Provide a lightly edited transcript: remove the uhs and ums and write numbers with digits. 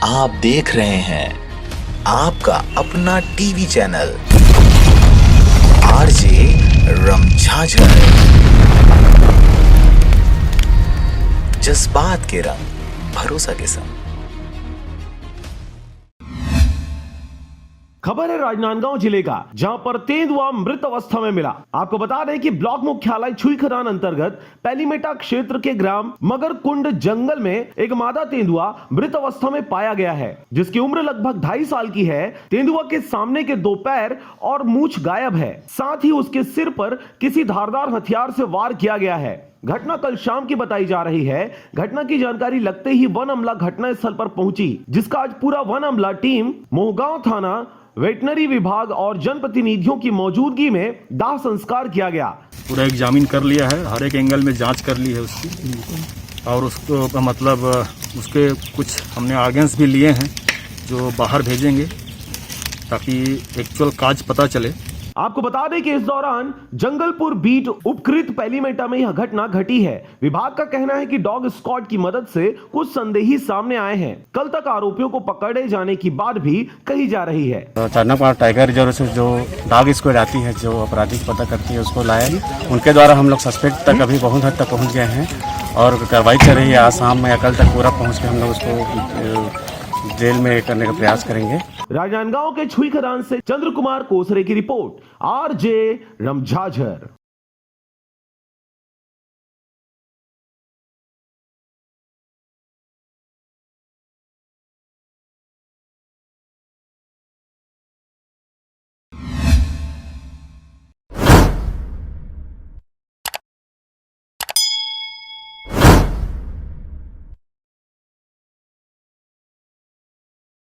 आप देख रहे हैं आपका अपना टीवी चैनल आरजे रमझाझर। जज्बात के रंग भरोसा के संग। खबर है राजनांदगांव जिले का, जहां पर तेंदुआ मृत अवस्था में मिला। आपको बता दें कि ब्लॉक मुख्यालय छुईखदान अंतर्गत पैलीमेटा क्षेत्र के ग्राम मगरकुंड जंगल में एक मादा तेंदुआ मृत अवस्था में पाया गया है, जिसकी उम्र लगभग 2.5 साल की है। तेंदुआ के सामने के 2 पैर और मूंछ गायब है, साथ ही उसके सिर पर किसी धारदार हथियार से वार किया गया है। घटना कल शाम की बताई जा रही है। घटना की जानकारी लगते ही वन अमला घटना स्थल पर पहुंची, जिसका आज पूरा वन अमला टीम मोहगांव थाना, वेटनरी विभाग और जनप्रतिनिधियों की मौजूदगी में दाह संस्कार किया गया। पूरा एग्जामिन कर लिया है, हर एक एंगल में जांच कर ली है उसकी, और उसको मतलब उसके कुछ हमने ऑर्गन्स भी लिए हैं जो बाहर भेजेंगे ताकि एक्चुअल काज पता चले। आपको बता दें कि इस दौरान जंगलपुर बीट उपकृत पैलीमेटा में यह घटना घटी है। विभाग का कहना है कि डॉग स्क्वाड की मदद से कुछ संदेही सामने आए हैं। कल तक आरोपियों को पकड़े जाने की बात भी कही जा रही है। चारनापाड़ टाइगर रिजर्व से जो डॉग स्क्वाड आती है, जो अपराधी पता करती है, उसको लाया। उनके द्वारा हम लोग सस्पेक्ट तक अभी बहुत हद तक पहुँच गए हैं और कार्रवाई चल रही है। आज शाम में या कल तक पूरा पहुँच के हम लोग उसको जेल में करने का प्रयास करेंगे। राजनांदगांव के छुईखदान से चंद्र कुमार कोसरे की रिपोर्ट, आरजे रमझाझर।